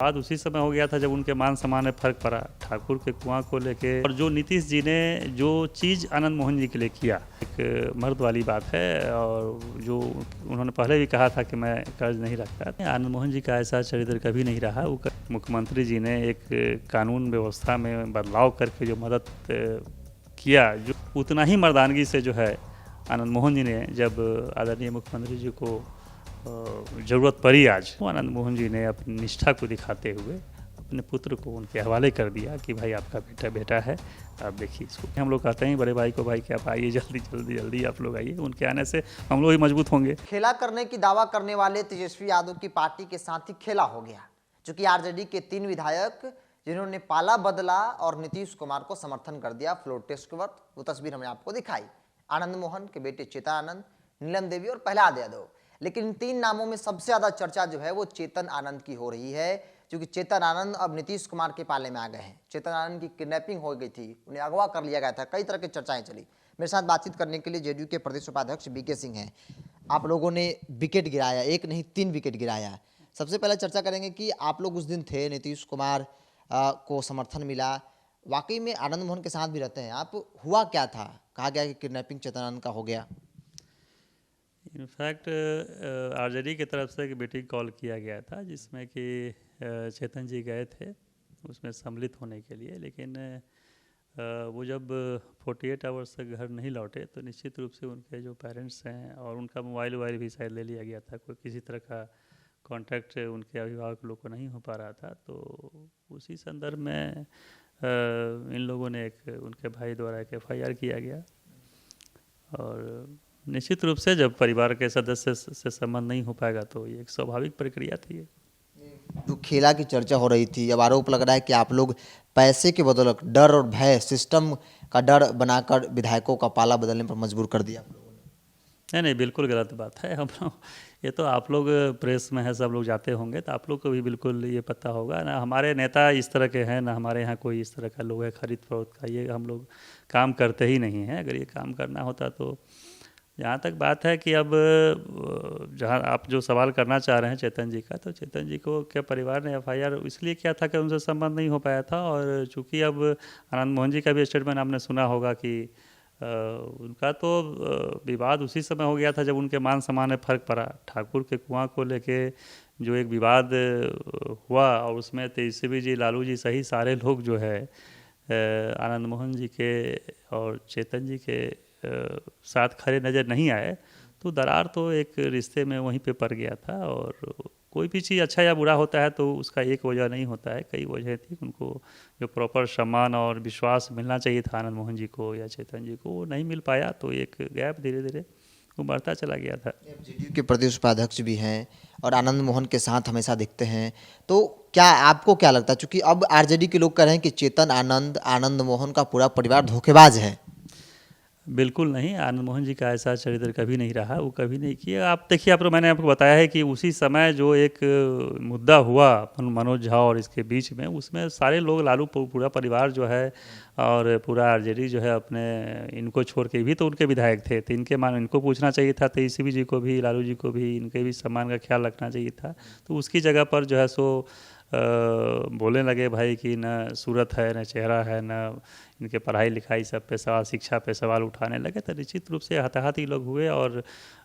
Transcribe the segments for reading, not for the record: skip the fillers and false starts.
बाद उसी समय हो गया था जब उनके मान सम्मान में फर्क पड़ा ठाकुर के कुआं को लेके। और जो नीतीश जी ने जो चीज़ आनंद मोहन जी के लिए किया, एक मर्द वाली बात है। और जो उन्होंने पहले भी कहा था कि मैं कर्ज नहीं रखता, आनंद मोहन जी का ऐसा चरित्र कभी नहीं रहा। वो मुख्यमंत्री जी ने एक कानून व्यवस्था में बदलाव करके जो मदद किया, जो उतना ही मर्दानगी से जो है आनंद मोहन जी ने, जब आदरणीय मुख्यमंत्री जी को ज़रूरत पड़ी आज, तो आनंद मोहन जी ने अपनी निष्ठा को दिखाते हुए अपने पुत्र को उनके हवाले कर दिया कि भाई आपका बेटा बेटा है, आप देखिए इसको। हम लोग कहते हैं बड़े भाई को, भाई कि आप आइए जल्दी जल्दी जल्दी आप लोग आइए, उनके आने से हम लोग ही मजबूत होंगे। खेला करने की दावा करने वाले तेजस्वी यादव की पार्टी के साथ ही खेला हो गया, चूंकि आरजेडी के 3 विधायक जिन्होंने पाला बदला और नीतीश कुमार को समर्थन कर दिया फ्लोर टेस्ट के वक्त, वो तस्वीर हमने आपको दिखाई। आनंद मोहन के बेटे चेतन आनंद, नीलम देवी और प्रहलाद यादव। लेकिन इन 3 नामों में सबसे ज्यादा चर्चा जो है वो चेतन आनंद की हो रही है, क्योंकि चेतन आनंद अब नीतीश कुमार के पाले में आ गए हैं। चेतन आनंद की किडनैपिंग हो गई थी, उन्हें अगवा कर लिया गया था, कई तरह की चर्चाएं चली। मेरे साथ बातचीत करने के लिए जेडीयू के प्रदेश उपाध्यक्ष बीके सिंह हैं। आप लोगों ने विकेट गिराया, एक नहीं 3 विकेट गिराया। सबसे पहले चर्चा करेंगे कि आप लोग उस दिन थे, नीतीश कुमार को समर्थन मिला, वाकई में आनंद मोहन के साथ भी रहते हैं आप, हुआ क्या था? कहा गया कि किडनैपिंग चेतन आनंद का हो गया। इनफैक्ट आरजेडी की तरफ से एक मीटिंग कॉल किया गया था, जिसमें कि चेतन जी गए थे उसमें सम्मिलित होने के लिए। लेकिन वो जब 48 आवर्स तक घर नहीं लौटे, तो निश्चित रूप से उनके जो पेरेंट्स हैं, और उनका मोबाइल भी शायद ले लिया गया था, कोई किसी तरह का कांटेक्ट उनके अभिभावक लोग को नहीं हो पा रहा था। तो उसी संदर्भ में इन लोगों ने उनके भाई द्वारा एक FIR किया गया। और निश्चित रूप से जब परिवार के सदस्य से संबंध नहीं हो पाएगा तो ये एक स्वाभाविक प्रक्रिया थी। जो खेला की चर्चा हो रही थी, अब आरोप लग रहा है कि आप लोग पैसे के बदौलत डर और भय, सिस्टम का डर बनाकर विधायकों का पाला बदलने पर मजबूर कर दिया आप लोगों ने। नहीं, बिल्कुल गलत बात है। हम लोग, ये तो आप लोग प्रेस में है, सब लोग जाते होंगे, तो आप लोग को भी बिल्कुल ये पता होगा ना। हमारे नेता इस तरह के हैं ना, हमारे यहाँ कोई इस तरह का लोग है खरीद फरोख्त का, ये हम लोग काम करते ही नहीं हैं। अगर ये काम करना होता तो, जहाँ तक बात है कि अब जहाँ आप जो सवाल करना चाह रहे हैं चेतन जी का, तो चेतन जी को क्या परिवार ने FIR इसलिए किया था कि उनसे संबंध नहीं हो पाया था। और चूँकि अब आनंद मोहन जी का भी स्टेटमेंट आपने सुना होगा कि उनका तो विवाद उसी समय हो गया था जब उनके मान सम्मान में फर्क पड़ा। ठाकुर के कुआं को लेके जो एक विवाद हुआ, और उसमें तेजस्वी जी, लालू जी सही सारे लोग जो है आनंद मोहन जी के और चेतन जी के साथ खड़े नज़र नहीं आए, तो दरार तो एक रिश्ते में वहीं पे पड़ गया था। और कोई भी चीज़ अच्छा या बुरा होता है तो उसका एक वजह नहीं होता है, कई वजह थी। उनको जो प्रॉपर सम्मान और विश्वास मिलना चाहिए था आनंद मोहन जी को या चेतन जी को, वो नहीं मिल पाया, तो एक गैप धीरे धीरे वो बढ़ता चला गया था। जेडीयू के प्रदेश उपाध्यक्ष भी हैं और आनंद मोहन के साथ हमेशा दिखते हैं, तो क्या आपको क्या लगता है, चूंकि अब आरजेडी के लोग कह रहे हैं कि चेतन आनंद, आनंद मोहन का पूरा परिवार धोखेबाज है? बिल्कुल नहीं, आनंद मोहन जी का ऐसा चरित्र कभी नहीं रहा, वो कभी नहीं किया। आप देखिए, मैंने आपको बताया है कि उसी समय जो एक मुद्दा हुआ मनोज झा और इसके बीच में, उसमें सारे लोग, लालू पूरा परिवार जो है और पूरा आरजेडी जो है, अपने इनको छोड़ के भी तो उनके विधायक थे, तो इनको पूछना चाहिए था, तेजस्वी जी को भी, लालू जी को भी, इनके भी सम्मान का ख्याल रखना चाहिए था। तो उसकी जगह पर जो है सो बोलने लगे भाई कि न सूरत है, न चेहरा है, न इनके पढ़ाई लिखाई सब पे सवाल, शिक्षा पे सवाल उठाने लगे। तो निश्चित रूप से हताहती लोग हुए, और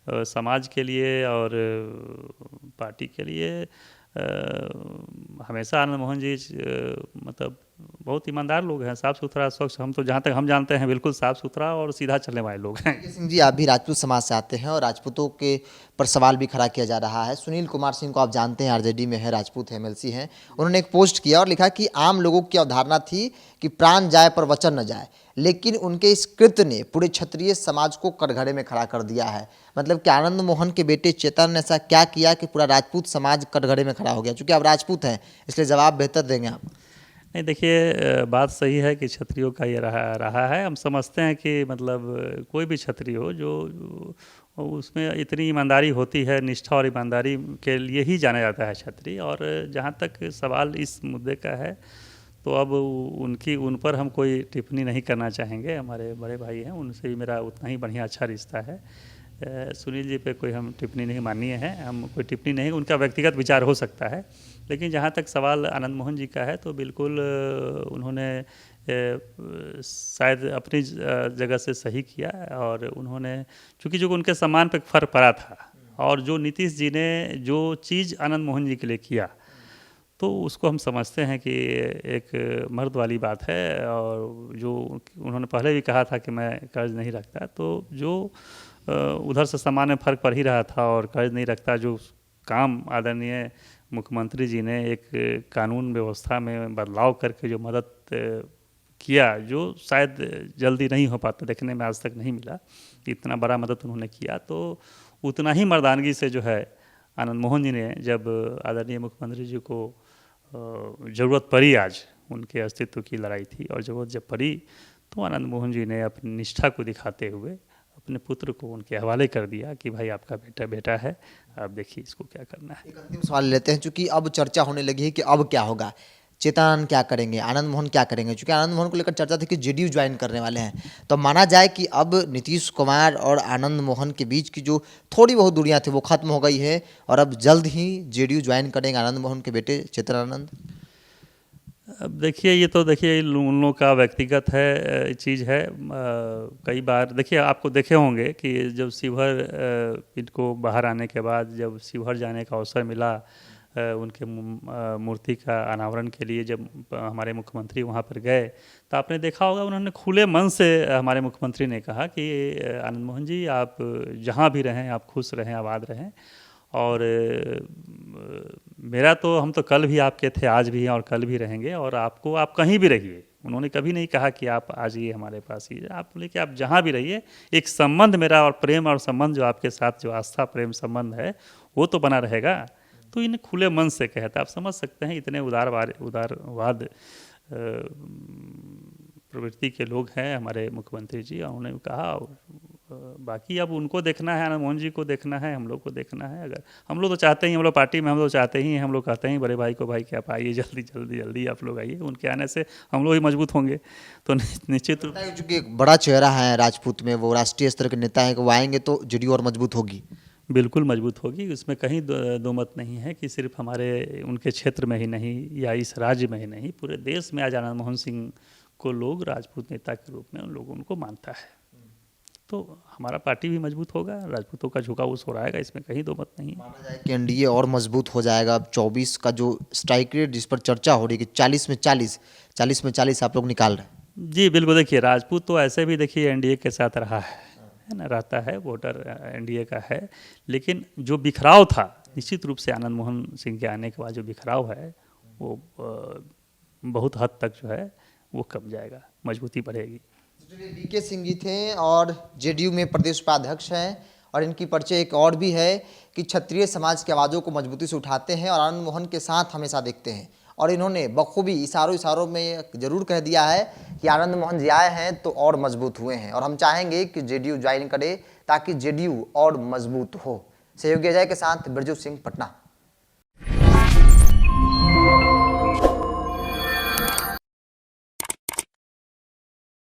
समाज के लिए और पार्टी के लिए हमेशा आनंद मोहन जी मतलब बहुत ईमानदार लोग हैं, साफ़ सुथरा, स्वच्छ। हम तो जहाँ तक हम जानते हैं बिल्कुल साफ़ सुथरा और सीधा चलने वाले लोग हैं। सिंह जी, आप भी राजपूत समाज से आते हैं और राजपूतों के पर सवाल भी खड़ा किया जा रहा है। सुनील कुमार सिंह को आप जानते हैं, आरजेडी में है, राजपूत है, MLC हैं। उन्होंने एक पोस्ट किया और लिखा कि आम लोगों की अवधारणा थी कि प्राण जाए पर वचन न जाए, लेकिन उनके इस कृत्य ने पूरे क्षत्रिय समाज को कटघरे में खड़ा कर दिया है। मतलब कि आनंद मोहन के बेटे चेतन ने ऐसा क्या किया कि पूरा राजपूत समाज कटघरे में खड़ा हो गया? चूंकि आप राजपूत हैं, इसलिए जवाब बेहतर देंगे आप। नहीं, देखिए, बात सही है कि क्षत्रियों का ये रहा है। हम समझते हैं कि मतलब कोई भी क्षत्रिय हो, जो उसमें इतनी ईमानदारी होती है, निष्ठा और ईमानदारी के लिए ही जाना जाता है क्षत्रिय। और जहाँ तक सवाल इस मुद्दे का है, तो अब उन पर हम कोई टिप्पणी नहीं करना चाहेंगे। हमारे बड़े भाई हैं, उनसे भी मेरा उतना ही बढ़िया अच्छा रिश्ता है। सुनील जी पे कोई हम टिप्पणी नहीं माननीय है, हम कोई टिप्पणी नहीं, उनका व्यक्तिगत विचार हो सकता है। लेकिन जहाँ तक सवाल आनंद मोहन जी का है तो बिल्कुल उन्होंने शायद अपनी जगह से सही किया, और उन्होंने चूँकि जो उनके सम्मान पे फर्क पड़ा था, और जो नीतीश जी ने जो चीज़ आनंद मोहन जी के लिए किया, तो उसको हम समझते हैं कि एक मर्द वाली बात है। और जो उन्होंने पहले भी कहा था कि मैं कर्ज नहीं रखता, तो जो उधर से सम्मान में फ़र्क पड़ ही रहा था और कर्ज नहीं रखता, जो काम आदरणीय मुख्यमंत्री जी ने एक कानून व्यवस्था में बदलाव करके जो मदद किया, जो शायद जल्दी नहीं हो पाता, देखने में आज तक नहीं मिला, इतना बड़ा मदद उन्होंने किया, तो उतना ही मर्दानगी से जो है आनंद मोहन जी ने, जब आदरणीय मुख्यमंत्री जी को ज़रूरत पड़ी, आज उनके अस्तित्व की लड़ाई थी और ज़रूरत जब पड़ी, तो आनंद मोहन जी ने अपनी निष्ठा को दिखाते हुए अपने पुत्र को उनके हवाले कर दिया कि भाई आपका बेटा बेटा है, आप देखिए इसको क्या करना है। एक अंतिम सवाल लेते हैं, चूंकि अब चर्चा होने लगी है कि अब क्या होगा, चेतनानंद क्या करेंगे, आनंद मोहन क्या करेंगे। चूंकि आनंद मोहन को लेकर चर्चा थी कि जेडीयू ज्वाइन करने वाले हैं, तो माना जाए कि अब नीतीश कुमार और आनंद मोहन के बीच की जो थोड़ी बहुत दूरियां थी वो खत्म हो गई है, और अब जल्द ही जेडीयू ज्वाइन करेंगे आनंद मोहन के बेटे चेतनानंद। अब देखिए, ये तो देखिए उन लोगों का व्यक्तिगत है चीज़ है। कई बार देखिए, आपको देखे होंगे कि जब शिवहर इनको बाहर आने के बाद जब शिवहर जाने का अवसर मिला, उनके मूर्ति का अनावरण के लिए जब हमारे मुख्यमंत्री वहाँ पर गए, तो आपने देखा होगा उन्होंने खुले मन से, हमारे मुख्यमंत्री ने कहा कि आनंद मोहन जी आप जहाँ भी रहें, आप खुश रहें, आबाद रहें। और मेरा तो, हम तो कल भी आपके थे, आज भी हैं और कल भी रहेंगे, और आपको आप कहीं भी रहिए, उन्होंने कभी नहीं कहा कि आप आ जाइए हमारे पास ही, आप बोले कि आप जहाँ भी रहिए, एक संबंध मेरा और प्रेम और संबंध जो आपके साथ जो आस्था प्रेम संबंध है वो तो बना रहेगा। तो इन्हें खुले मन से कहता, आप समझ सकते हैं इतने उदारवाद प्रवृत्ति के लोग हैं हमारे मुख्यमंत्री जी, और उन्होंने कहा। बाकी अब उनको देखना है, आनंद मोहन जी को देखना है, हम लोग को देखना है। अगर हम लोग तो चाहते ही, हम लोग पार्टी में हम लोग चाहते ही हैं, हम लोग कहते हैं बड़े भाई को, भाई क्या आप आइए जल्दी जल्दी जल्दी आप लोग आइए, उनके आने से हम लोग ही मजबूत होंगे। तो निश्चित रूप से चूंकि एक बड़ा चेहरा है राजपूत में, वो राष्ट्रीय स्तर के नेता हैं, कि वो आएंगे तो जेडीयू और मजबूत होगी। बिल्कुल मजबूत होगी, इसमें कहीं दो मत नहीं है कि सिर्फ हमारे उनके क्षेत्र में ही नहीं या इस राज्य में ही नहीं, पूरे देश में आज आनंद मोहन सिंह को लोग राजपूत नेता के रूप में उन लोगों उनको मानता है। तो हमारा पार्टी भी मजबूत होगा, राजपूतों का झुकाव उस हो रहेगा, इसमें कहीं दो मत नहीं है। माना जाए कि एनडीए और मजबूत हो जाएगा। अब 24 का जो स्ट्राइक रेट जिस पर चर्चा हो रही है कि 40 में 40 आप लोग निकाल रहे हैं। जी बिल्कुल, देखिए राजपूत तो ऐसे भी देखिए एनडीए के साथ रहा है ना, रहता है, वोटर एनडीए का है, लेकिन जो बिखराव था निश्चित रूप से आनंद मोहन सिंह के आने के बाद जो बिखराव है वो बहुत हद तक जो है वो कम जाएगा, मजबूती बढ़ेगी। डीके सिंह जी थे और जेडीयू में प्रदेश उपाध्यक्ष हैं, और इनकी परिचय एक और भी है कि क्षत्रिय समाज की आवाज़ों को मजबूती से उठाते हैं और आनंद मोहन के साथ हमेशा देखते हैं। और इन्होंने बखूबी इशारों में जरूर कह दिया है कि आनंद मोहन जी आए हैं तो और मजबूत हुए हैं, और हम चाहेंगे कि जेडीयू ज्वाइन करे ताकि जेडीयू और मजबूत हो। सहयोगी अजय के साथ बिरजू सिंह, पटना।